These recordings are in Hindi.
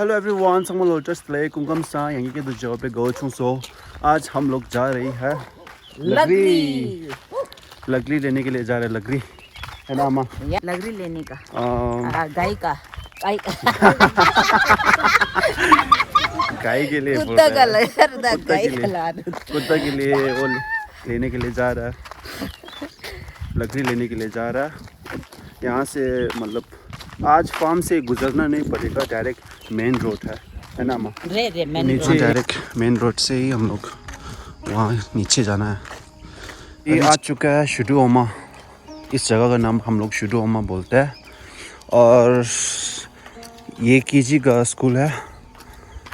हेलो एवरीवन, संगम लोटस प्ले कुंगम सा यहीं के दो जगह पे गो छूं सो आज हम लोग जा रही है लकड़ी लेने के लिए जा रहे हैं। लकड़ी है ना अम्मा? लकड़ी लेने का गाय का गाय के लिए कुत्ता का कुत्ता के लिए वो लेने के लिए जा रहा है, लकड़ी लेने के लिए जा रहा है। यहाँ से मतलब आज फार्म से गुजरना नहीं पड़ेगा, डायरेक्ट मेन रोड है ना अम्मा? नीचे डायरेक्ट मेन रोड से ही हम लोग वहाँ नीचे जाना है। ये आ चुका है शुडुओमा। इस जगह का नाम हम लोग शुडुओमा बोलते हैं और ये केजी का स्कूल है।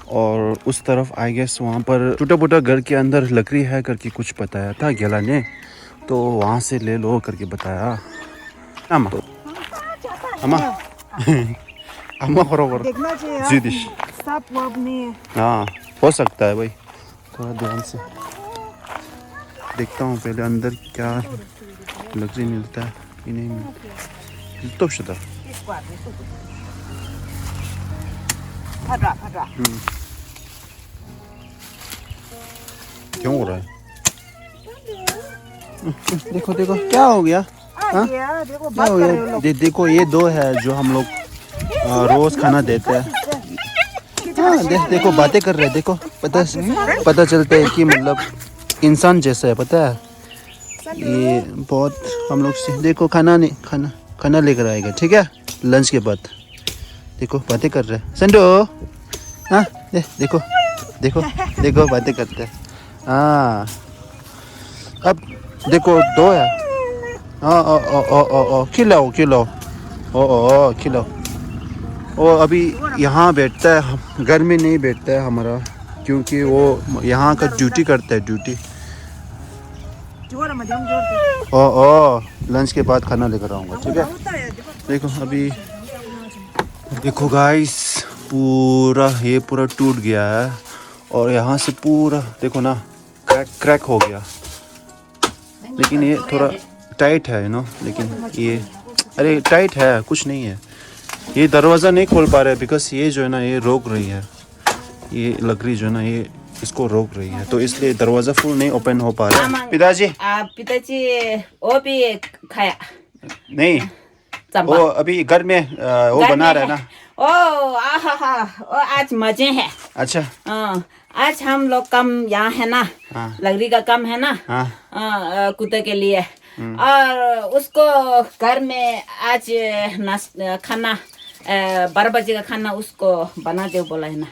और उस तरफ आई गेस वहाँ पर छोटा मोटा घर के अंदर लकड़ी है करके कुछ बताया था गेला ने, तो वहाँ से ले लो करके बताया। अम्मा अम्मा अम्मा बरोबर देखना चाहिए जीदिश सब वो नहीं है। हाँ हो सकता है भाई, थोड़ा ध्यान से देखता हूँ पहले अंदर क्या लकड़ी मिलता है कि नहीं मिलता। तो शुदा क्यों हो रहा है? देखो देखो क्या हो गया? हाँ क्या हो गया? देखो ये दो है जो हम लोग रोज खाना देते हैं। हाँ देखो बातें कर रहे हैं, देखो पता चलता है कि मतलब इंसान जैसा है, पता है। ये बहुत हम लोग से देखो खाना लेकर आएगा, ठीक है, लंच के बाद। देखो बातें कर रहे हैं संडो। हाँ देखो देखो देखो बातें करते हैं। हाँ अब देखो दो है। खिलाओ खिलाओ। वो अभी यहाँ बैठता है, घर में नहीं बैठता है हमारा, क्योंकि वो यहाँ का ड्यूटी करता है, ड्यूटी। लंच के बाद खाना लेकर आऊँगा, ठीक है। देखो अभी देखो गाइस, पूरा टूट गया है और यहाँ से पूरा देखो ना क्रैक हो गया। लेकिन ये थोड़ा टाइट है लेकिन ये अरे टाइट है, कुछ नहीं है। ये दरवाज़ा नहीं खोल पा रहे बिकॉज ये जो है ना ये रोक रही है, ये लकड़ी जो है ना ये इसको रोक रही है, तो इसलिए दरवाज़ा फुल नहीं ओपन हो पा रहा है। पिताजी वो भी खाया नहीं, वो अभी घर में वो बना रहा है ना। ओ आज मजे है। अच्छा आज हम लोग कम यहाँ है ना, लकड़ी का कम है ना कुत्ते के लिए, और उसको घर में आज खाना 12 बजे का खाना उसको बना दे बोला है ना।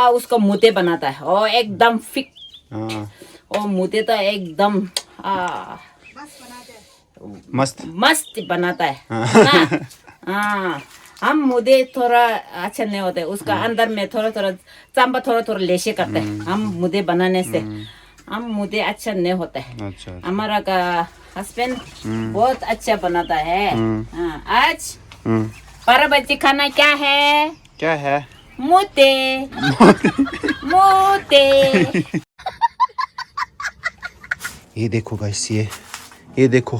उसको मुद्दे बनाता है और एकदम फिक, और मुद्दे तो एकदम मस्त बनाता है ना। हम मुद्दे थोड़ा अच्छा नहीं होते, उसका अंदर में थोड़ा चांबा थोड़ा लेशे करते हैं हम मुद्दे बनाने से। हम मुद्दे अच्छा नहीं होते हैं। अच्छा। हमारा का हस्बैंड बहुत अच्छा बनाता है। आज 12 बजे खाना क्या है? मुद्दे। ये देखो गाइस, ये देखो,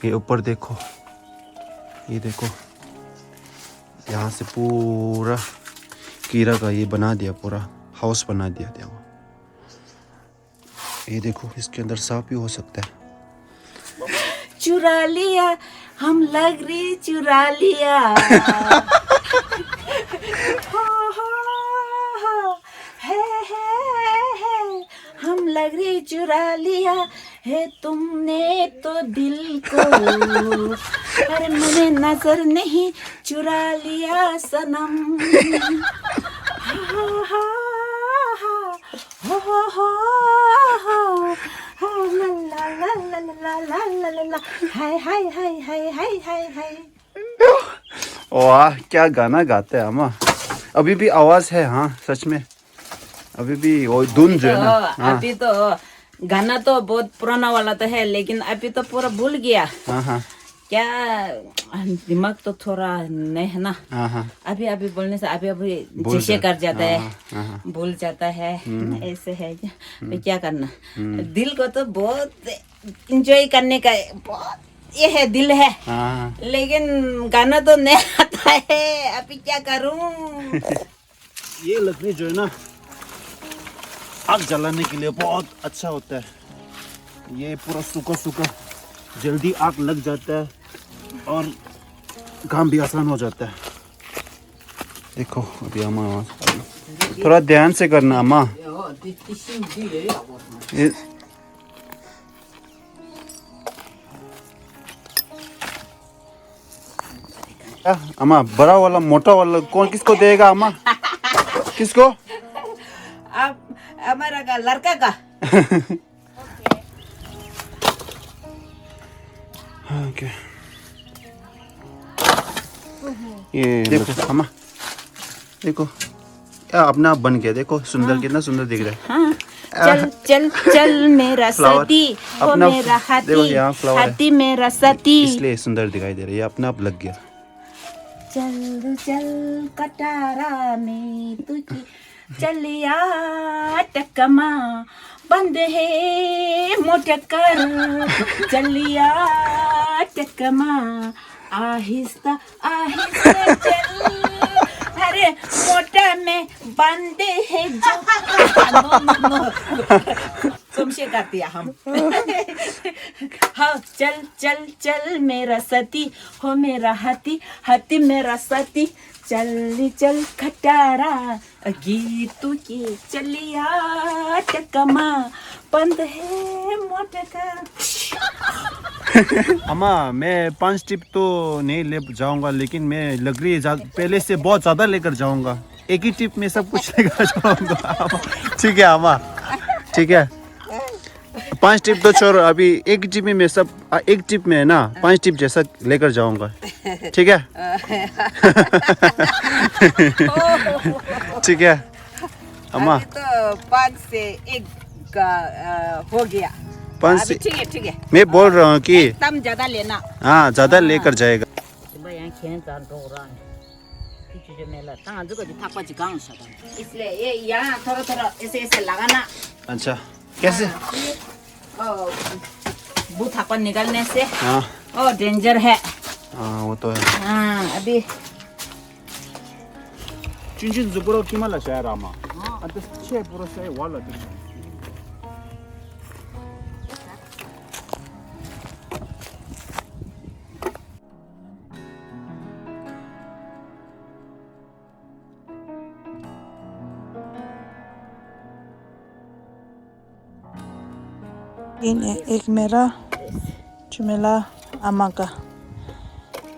ये ऊपर देखो, ये देखो, यहाँ से पूरा कीड़ा का ये बना दिया, पूरा हाउस बना दिया था। ये देखो इसके अंदर सांप भी हो सकता है। चुरा लिया हम लकड़ी, चुरा लिया हम लकड़ी चुरा लिया है तुमने तो दिल को, अरे मैंने नजर नहीं चुरा लिया सनम। हाय। वाह क्या गाना गाते हैं अम्मा। अभी भी आवाज है, हाँ सच में अभी भी वो धुन जो है ना। अभी तो गाना तो बहुत पुराना वाला तो है, लेकिन अभी तो पूरा भूल गया। क्या दिमाग तो थोड़ा नहीं है ना। अभी बोलने से अभी जैसे कर जाता है, भूल जाता है। ऐसे है क्या करना। दिल को तो बहुत इंजॉय करने का बहुत ये है दिल है, हाँ लेकिन गाना तो नहीं आता है, अभी क्या करूं। ये लकड़ी जो है ना आग जलाने के लिए बहुत अच्छा होता है। ये पूरा सूखा सूखा जल्दी आग लग जाता है और काम भी आसान हो जाता है। देखो अभी अम्मा थोड़ा ध्यान से करना अम्मा। ये अम्मा बड़ा वाला मोटा वाला कौन किसको देगा अम्मा? किसको? अब हमारा का लड़का का। ओके ये देखो अम्मा, देखो अपना आप बन गया। देखो सुंदर, कितना सुंदर दिख रहा है। हाँ। चल चल चल मेरा फ्लावर, साथी हो अपना मेरा देखो हाथी, यहाँ फ्लावर है। हाथी मेरा साथी। इसलिए सुंदर दिखाई दे रहा है, ये अपने आप लग गया। चल चल कटारा में तुझी चलिया टकमा बंद है मोटकर, चलिया टकमा आहिस्ता आहिस्ता चल, अरे मोटा में बंदे है जो। तुमसे कर दिया हम। हाँ चल चल चल मेरा सती हो मेरा हाथी, हाथी मेरा सती, चल चल खटारा गीतू की चलिया टकमा बंद है मोटकर। अम्मा मैं 5 टिप तो नहीं ले जाऊंगा, लेकिन मैं लकड़ी पहले से बहुत ज़्यादा लेकर जाऊंगा। एक ही टिप में सब कुछ लेकर जाऊंगा। ठीक है अम्मा, ठीक है। 5 टिप तो छोड़ो, अभी एक टिप में सब, एक टिप में है ना 5 टिप जैसा लेकर जाऊंगा। ठीक है। ठीक है अम्मा। अभी तो 5 से 1 का हो गया। 5 अभी से ठीक है ठीक है। मैं बोल रहा हूँ कि तम ज्यादा लेना। हाँ ज़्यादा लेकर जाएगा। इसलिए ये यहाँ थोड़ा थोड़ा ऐसे ऐसे लगाना। अच्छा कैसे? बूथापन निकलने से हाँ और डेंजर है। हाँ वो तो है। हाँ अभी चिंचिन जुबरो किमाला शहर आमा आता छे पुरो से वाला तीन है, एक मेरा चुमेला अम्मा का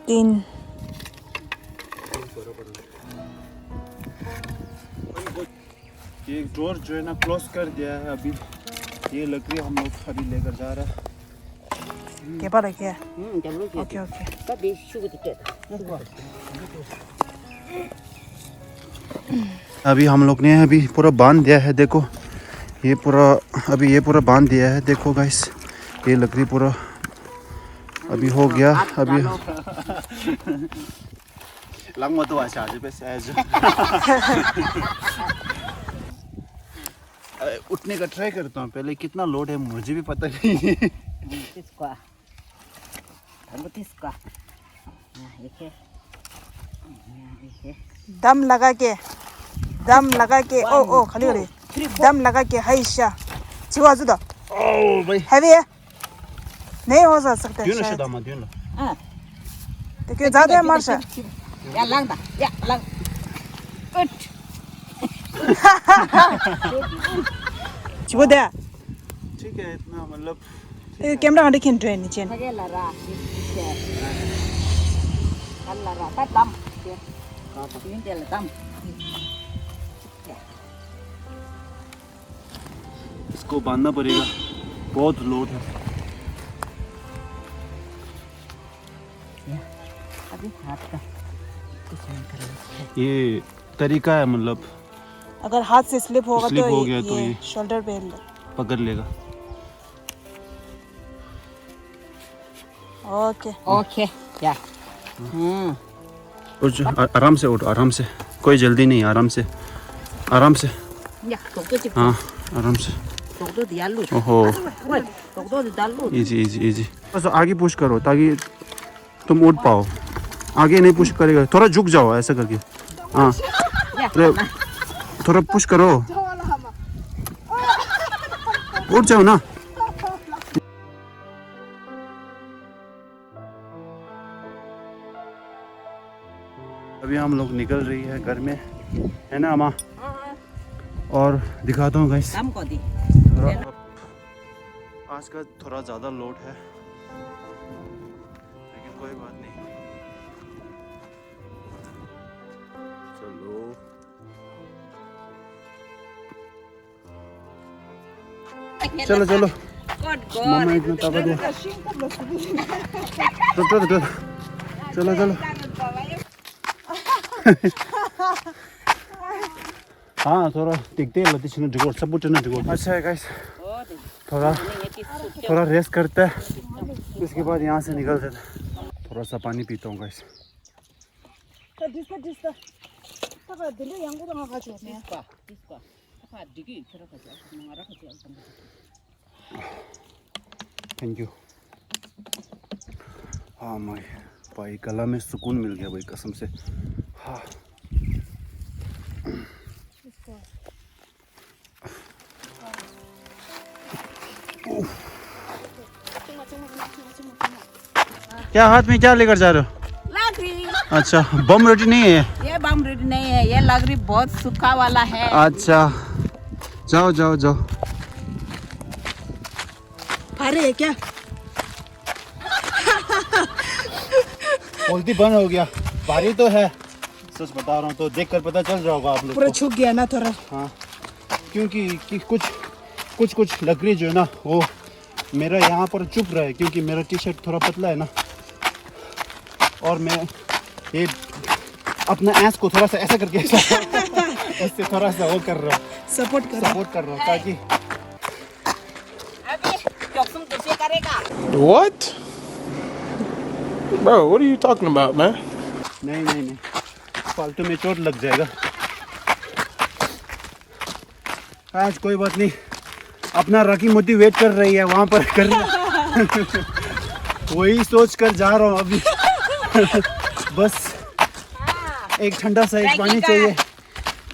3। ये डोर जो है ना क्लोज कर दिया है अभी। ये लकड़ी हम लोग अभी लेकर जा रहे हैं। क्या पड़ा क्या? Okay okay. अभी हम लोग ने अभी पूरा बांध दिया है। देखो ये पूरा, अभी ये पूरा बांध दिया है। देखो गाइस ये लकड़ी पूरा अभी हो गया। अभी लंग तो अच्छा पे सहज उठने का ट्राई करता हूँ पहले, कितना लोड है मुझे भी पता नहीं। दम लगा के ओ खाली करे दम लगा के हाइशा चिवा जुदा ओ भाई हैवी है, नहीं हो सकता है क्यों ना शायद। शदामा क्यों ना तो क्यों ज्यादा है मार्शा? या लंग दा या लंग उठ चिवा दे ठीक है इतना मतलब कैमरा का देखिए ट्रेन नीचे लगे लरा लरा ता दम ये ये दम इसको बांधना पड़ेगा, बहुत लोड है। अभी हाथ का कुछ नहीं करेंगे। ये तरीका है, मतलब अगर हाथ से स्लिप होगा स्लिप तो हो गया तो ये ये शोल्डर पे पकड़ लेगा। ओके ओके या उठ जा, आराम से उठ, आराम से, कोई जल्दी नहीं, आराम से आराम से। या तो कुछ हाँ आराम से। तो दिया लू ओहो इजी इजी इजी, बस आगे पुश करो ताकि तुम उठ पाओ। आगे नहीं पुश करेगा, थोड़ा झुक जाओ ऐसा करके। हाँ थोड़ा पुश करो, उठ जाओ ना। अभी हम लोग निकल रही है घर में, है ना अम्मा? और दिखाता हूँ गाइस, आज का थोड़ा ज़्यादा लोड है, लेकिन कोई बात नहीं। चलो चलो चलो, मम्मा इतना ताकत दिया। चलो चलो हाँ थोड़ा टिकते हैं लती छिन डिगोट सब कुछ ना डिगोट। अच्छा है गाइस, थोड़ा रेस्ट करते हैं, उसके बाद यहाँ से निकलते हैं। थोड़ा सा पानी पीता हूँ गाइस। Thank you. हाँ भाई गला में सुकून मिल गया भाई कसम से। हाँ क्या हाथ में क्या लेकर जा रहे हो? लकड़ी। अच्छा बम रोटी नहीं है ये बम रोटी नहीं है, ये लकड़ी बहुत सूखा वाला है। अच्छा जाओ जाओ जाओ। अरे क्या बोलती बंद हो गया, भारी तो है सच बता रहा हूँ, तो देख कर पता चल रहा होगा आप लोग पूरा को। छूट गया ना थोड़ा। हाँ क्योंकि कि कुछ लकड़ी जो है ना वो मेरा यहाँ पर चुप रहा है, क्योंकि मेरा टी शर्ट थोड़ा पतला है ना, और मैं ये अपना ऐस को थोड़ा सा ऐसा करके ऐसे थोड़ा सा वो कर रहा हूँ, सपोर्ट कर रहा हूँ ताकि। अभी चौकसुम कैसे करेगा? What? Bro, what are you talking about, man? नहीं फालतू में चोट लग जाएगा। आज कोई बात नहीं, अपना राकी मोती वेट कर रही है वहाँ पर कर वही सोच कर जा रहा हूँ अभी। बस एक ठंडा सा एक पानी चाहिए।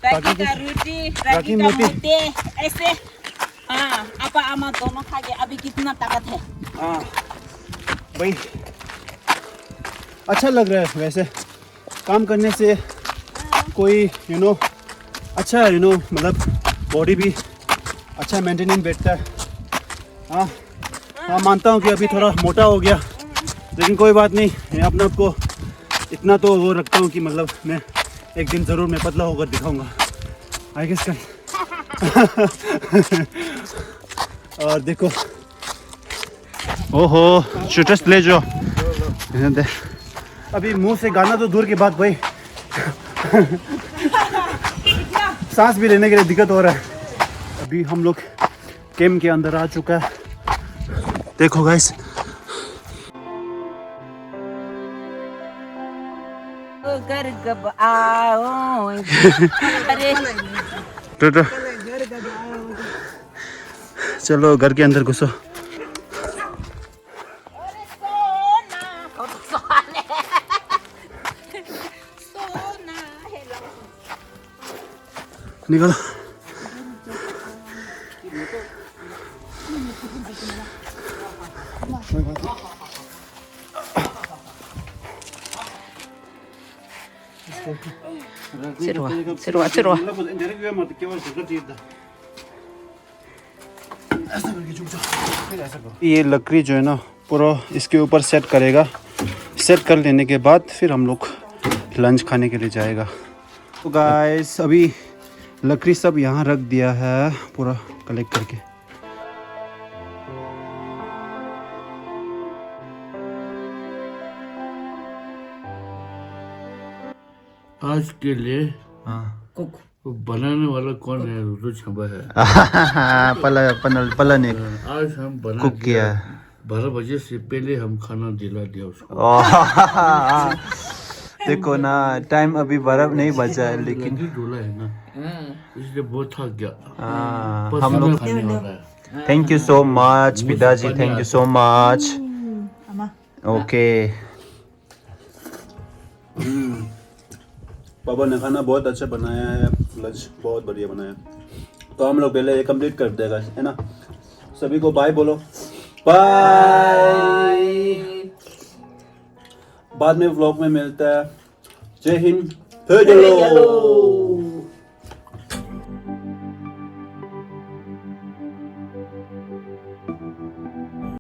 रागी का रोटी, रागी का मोटे ऐसे। हाँ आपा आमा दोनों खा के अभी कितना ताकत है। हाँ भाई अच्छा लग रहा है वैसे काम करने से, कोई अच्छा मतलब बॉडी भी अच्छा मेंटेनिंग बैठता है। हाँ मानता हूँ कि अभी थोड़ा मोटा हो गया, लेकिन कोई बात नहीं, मैं अपने आप को इतना तो वो रखता हूँ कि मतलब मैं एक दिन ज़रूर मैं पतला होकर दिखाऊंगा आई गेस कर। और देखो ओहो शूटर्स ले जो अभी मुंह से गाना तो दूर की बात भाई सांस भी लेने के लिए दिक्कत हो रहा है। अभी हम लोग कैंप के अंदर आ चुका है, देखो गाइस। घर कब आओ अरे तो चलो घर के अंदर घुसो। निकलो Seru. ये लकड़ी जो है ना पूरा इसके ऊपर सेट करेगा, सेट कर लेने के बाद फिर हम लोग लंच खाने के लिए जाएगा। तो गाइस अभी लकड़ी सब यहाँ रख दिया है पूरा कलेक्ट करके। आज के लिए कुक वो बनाने वाला कौन है? रुद्र छंबा है। पलन एक आज हम बना कुक किया है। 12 बजे से पहले हम खाना दिला दिया उसको। देखो ना टाइम अभी 12 नहीं बचा है, लेकिन लकड़ी ढोला है ना, इसलिए बहुत थक गया। हम लोग खाने वाला है। थैंक यू सो मच पिताजी, thank you so much. Ama. Okay. पापा ने खाना बहुत अच्छा बनाया है, लंच बहुत बढ़िया बनाया है. तो हम लोग पहले ये कंप्लीट कर देगा, है ना. सभी को बाय बोलो. बाय. बाद में व्लॉग में मिलता है. जय हिंद. जय जय.